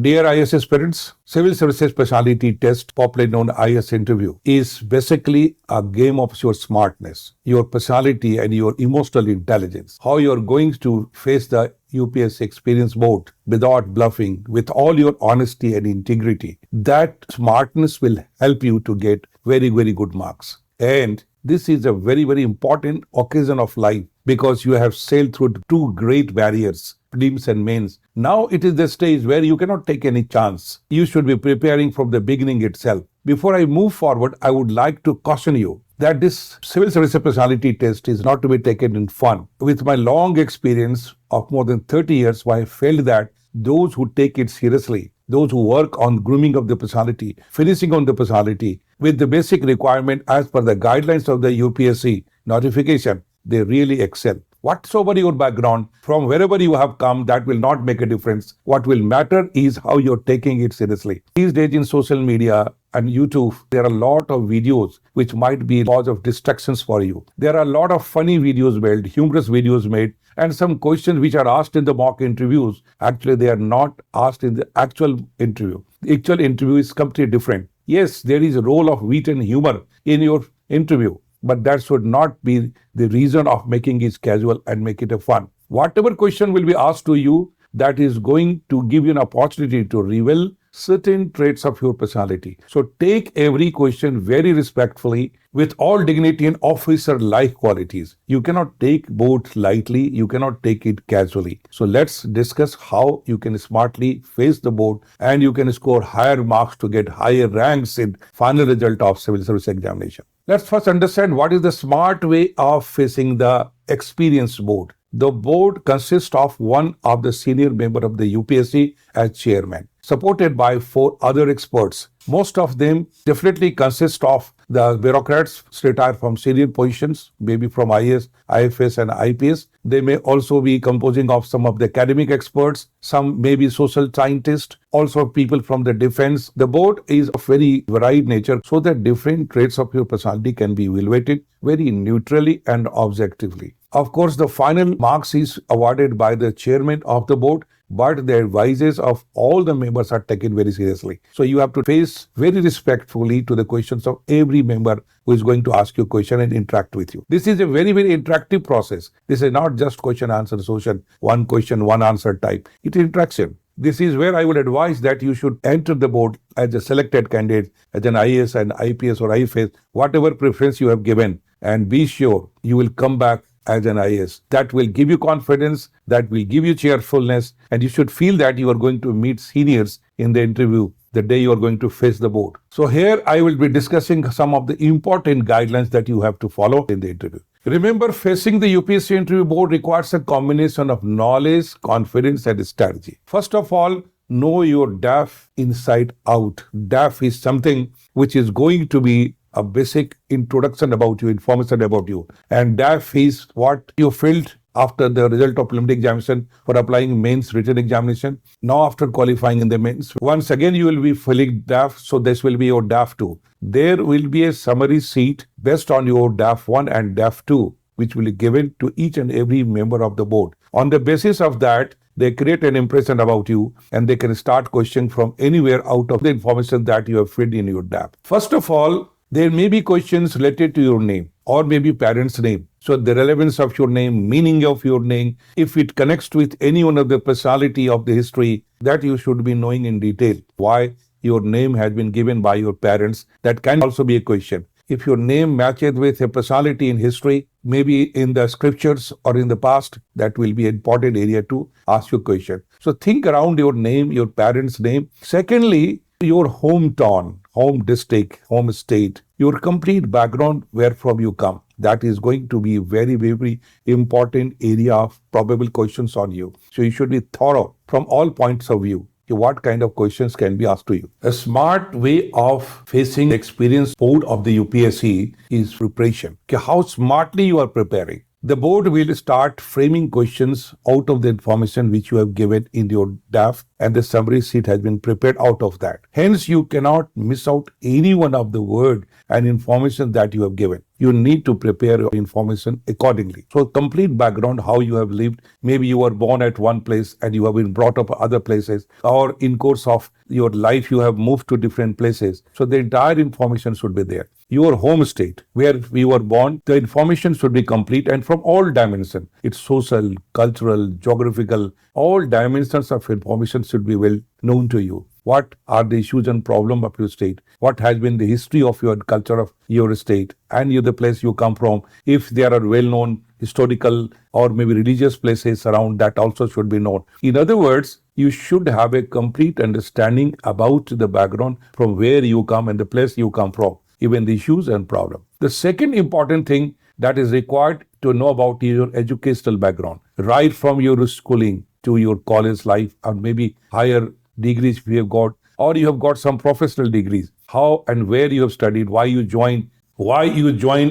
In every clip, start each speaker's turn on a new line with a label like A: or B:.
A: Dear IAS aspirants, Civil Services Specialty Test, popularly known IAS interview, is basically a game of your smartness, your personality and your emotional intelligence. How you are going to face the UPSC experience board without bluffing, with all your honesty and integrity. That smartness will help you to get very, very good marks. And this is a very, very important occasion of life because you have sailed through two great barriers, prelims and mains. Now it is the stage where you cannot take any chance. You should be preparing from the beginning itself. Before I move forward, I would like to caution you that this Civil Service Specialty Test is not to be taken in fun. With my long experience of more than 30 years, I felt that those who take it seriously, those who work on grooming of the personality, finishing on the personality, with the basic requirement as per the guidelines of the UPSC notification, they really excel. Whatsoever your background, from wherever you have come, that will not make a difference. What will matter is how you're taking it seriously. These days in social media and YouTube, there are a lot of videos which might be a cause of distractions for you. There are a lot of funny videos made, humorous videos made, and some questions which are asked in the mock interviews. Actually, they are not asked in the actual interview. The actual interview is completely different. Yes, there is a role of wit and humor in your interview, but that should not be the reason of making it casual and make it a fun. Whatever question will be asked to you, that is going to give you an opportunity to reveal certain traits of your personality. So take every question very respectfully with all dignity and officer-like qualities. You cannot take both lightly, you cannot take it casually. So let's discuss how you can smartly face the board and you can score higher marks to get higher ranks in final result of civil service examination. Let's first understand what is the smart way of facing the experience board. The board consists of one of the senior member of the UPSC as chairman, supported by 4 other experts. Most of them definitely consist of the bureaucrats retired from senior positions, maybe from IAS, IFS and IPS. They may also be composing of some of the academic experts, some may be social scientists, also people from the defense. The board is of very varied nature so that different traits of your personality can be evaluated very neutrally and objectively. Of course, the final marks is awarded by the chairman of the board, but the advices of all the members are taken very seriously. So you have to face very respectfully to the questions of every member who is going to ask you a question and interact with you. This is a very, very interactive process. This is not just question answer session, one question, one answer type. It is interaction. This is where I would advise that you should enter the board as a selected candidate, as an IAS and IPS or IFS, whatever preference you have given, and be sure you will come back as an IAS. That will give you confidence, that will give you cheerfulness, and you should feel that you are going to meet seniors in the interview the day you are going to face the board. So here I will be discussing some of the important guidelines that you have to follow in the interview. Remember, facing the UPSC interview board requires a combination of knowledge, confidence, and strategy. First of all, know your DAF inside out. DAF is something which is going to be a basic introduction about you, information about you. And DAF is what you filled after the result of preliminary examination for applying mains written examination. Now after qualifying in the mains, once again you will be filling DAF, so this will be your DAF 2. There will be a summary sheet based on your DAF 1 and DAF 2, which will be given to each and every member of the board. On the basis of that, they create an impression about you and they can start questioning from anywhere out of the information that you have filled in your DAF. First of all, there may be questions related to your name or maybe parents' name. So the relevance of your name, meaning of your name, if it connects with any one of the personality of the history, that you should be knowing in detail. Why your name has been given by your parents, that can also be a question. If your name matches with a personality in history, maybe in the scriptures or in the past, that will be an important area to ask you a question. So think around your name, your parents' name. Secondly, your hometown, home district, home state, your complete background, where from you come. That is going to be very, very important area of probable questions on you. So you should be thorough from all points of view. What kind of questions can be asked to you? A smart way of facing the experience board of the UPSC is preparation. How smartly you are preparing. The board will start framing questions out of the information which you have given in your DAF, and the summary sheet has been prepared out of that. Hence, you cannot miss out any one of the word and information that you have given. You need to prepare your information accordingly. So complete background, how you have lived. Maybe you were born at one place and you have been brought up other places, or in course of your life you have moved to different places. So the entire information should be there. Your home state, where we were born, the information should be complete and from all dimensions. It's social, cultural, geographical, all dimensions of information should be well known to you. What are the issues and problems of your state? What has been the history of your culture of your state and the place you come from? If there are well-known historical or maybe religious places around, that also should be known. In other words, you should have a complete understanding about the background from where you come and the place you come from, even the issues and problems. The second important thing that is required to know about your educational background, right from your schooling to your college life or maybe higher degrees we have got, or you have got some professional degrees, how and where you have studied, why you joined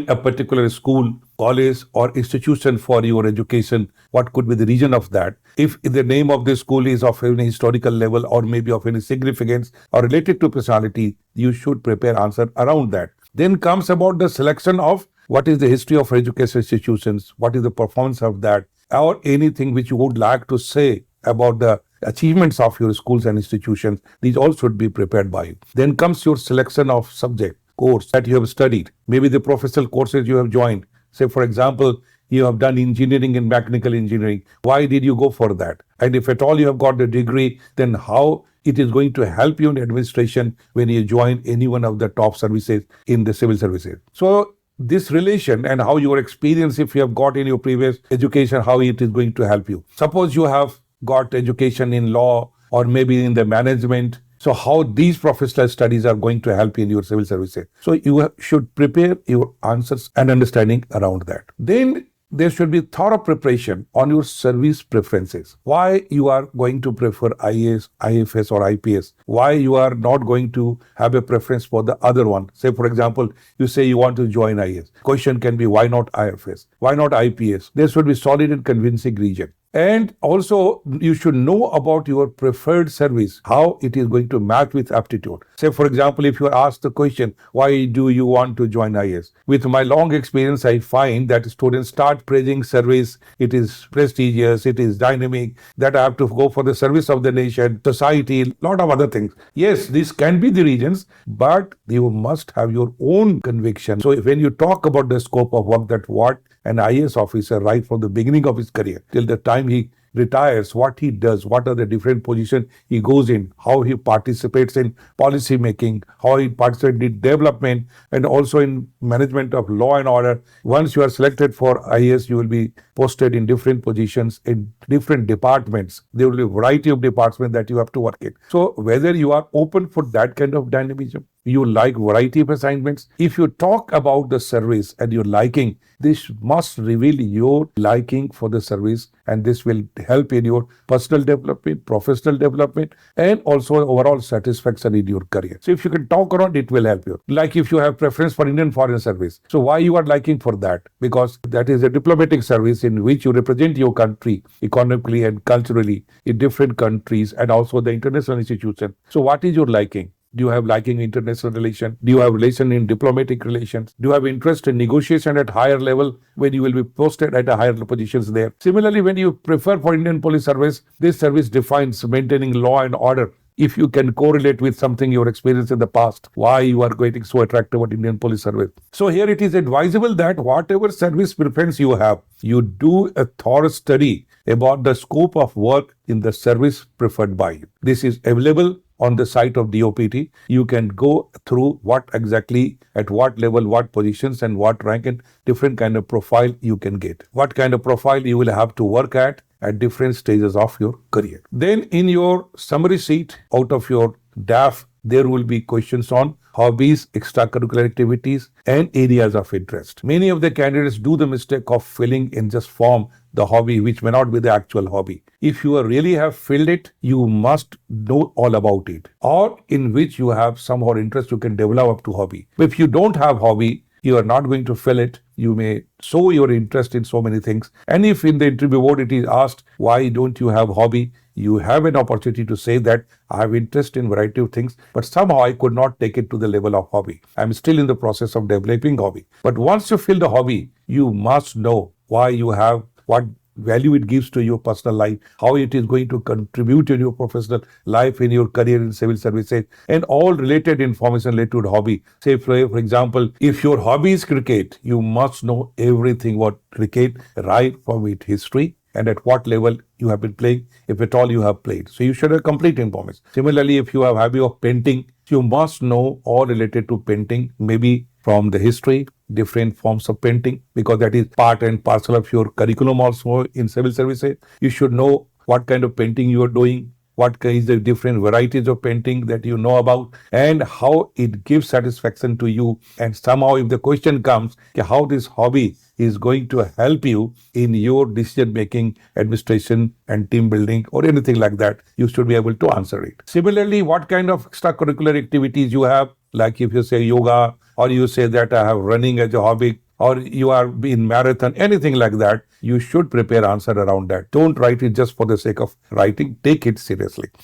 A: a particular school, college or institution for your education, what could be the reason of that. If the name of the school is of any historical level or maybe of any significance or related to personality, you should prepare answer around that. Then comes about the selection of what is the history of education institutions, what is the performance of that, or anything which you would like to say about the achievements of your schools and institutions. These all should be prepared by you. Then comes your selection of subject, course that you have studied, maybe the professional courses you have joined. Say, for example, you have done engineering and mechanical engineering. Why did you go for that? And if at all you have got the degree, then how it is going to help you in administration when you join any one of the top services in the civil services. So this relation and how your experience, if you have got in your previous education, how it is going to help you. Suppose you have got education in law or maybe in the management. So how these professional studies are going to help in your civil services. So you should prepare your answers and understanding around that. Then there should be thorough preparation on your service preferences. Why you are going to prefer IAS, IFS or IPS. Why you are not going to have a preference for the other one. Say, for example, you say you want to join IAS. Question can be, why not IFS? Why not IPS? There should be solid and convincing reason. And also, you should know about your preferred service, how it is going to match with aptitude. Say, for example, if you are asked the question, why do you want to join IAS? With my long experience, I find that students start praising service. It is prestigious, it is dynamic, that I have to go for the service of the nation, society, a lot of other things. Yes, these can be the reasons, but you must have your own conviction. So when you talk about the scope of work, that what an IAS officer, right from the beginning of his career till the time he retires, what he does, what are the different positions he goes in, how he participates in policy making, how he participates in development, and also in management of law and order. Once you are selected for IAS, you will be posted in different positions in different departments. There will be a variety of departments that you have to work in. So whether you are open for that kind of dynamism, you like variety of assignments. If you talk about the service and your liking, this must reveal your liking for the service, and this will help in your personal development, professional development, and also overall satisfaction in your career. So if you can talk around, it will help you. Like if you have preference for Indian Foreign Service. So why you are liking for that? Because that is a diplomatic service in which you represent your country economically and culturally in different countries and also the international institution. So what is your liking? Do you have liking in international relations? Do you have relation in diplomatic relations? Do you have interest in negotiation at higher level when you will be posted at a higher positions there? Similarly, when you prefer for Indian Police Service, this service defines maintaining law and order. If you can correlate with something your experience in the past, why you are getting so attracted about Indian Police Service. So here it is advisable that whatever service preference you have, you do a thorough study about the scope of work in the service preferred by you. This is available on the site of DOPT. You can go through what exactly, at what level, what positions and what rank and different kind of profile you can get. What kind of profile you will have to work at different stages of your career. Then in your summary sheet out of your DAF, there will be questions on hobbies, extracurricular activities, and areas of interest. Many of the candidates do the mistake of filling in just form the hobby, which may not be the actual hobby. If you really have filled it, you must know all about it, or in which you have somehow interest you can develop up to hobby. If you don't have hobby, You are not going to fill it. You may show your interest in so many things. And if in the interview board it is asked, why don't you have hobby? You have an opportunity to say that I have interest in variety of things, but somehow I could not take it to the level of hobby. I'm still in the process of developing hobby. But once you fill the hobby, you must know why you have, what value it gives to your personal life, how it is going to contribute in your professional life, in your career in civil services, and all related information related to hobby. Say, for example, if your hobby is cricket, you must know everything about cricket, right from its history and at what level you have been playing, if at all you have played. So you should have complete information. Similarly, if you have hobby of painting, you must know all related to painting, maybe from the history, different forms of painting, because that is part and parcel of your curriculum also in civil services. You should know what kind of painting you are doing, what is the different varieties of painting that you know about, and how it gives satisfaction to you. And somehow if the question comes, how this hobby is going to help you in your decision making, administration and team building or anything like that, you should be able to answer it. Similarly, what kind of extracurricular activities you have, like if you say yoga, or you say that I have running as a hobby, or you are in marathon, anything like that, you should prepare answer around that. Don't write it just for the sake of writing. Take it seriously.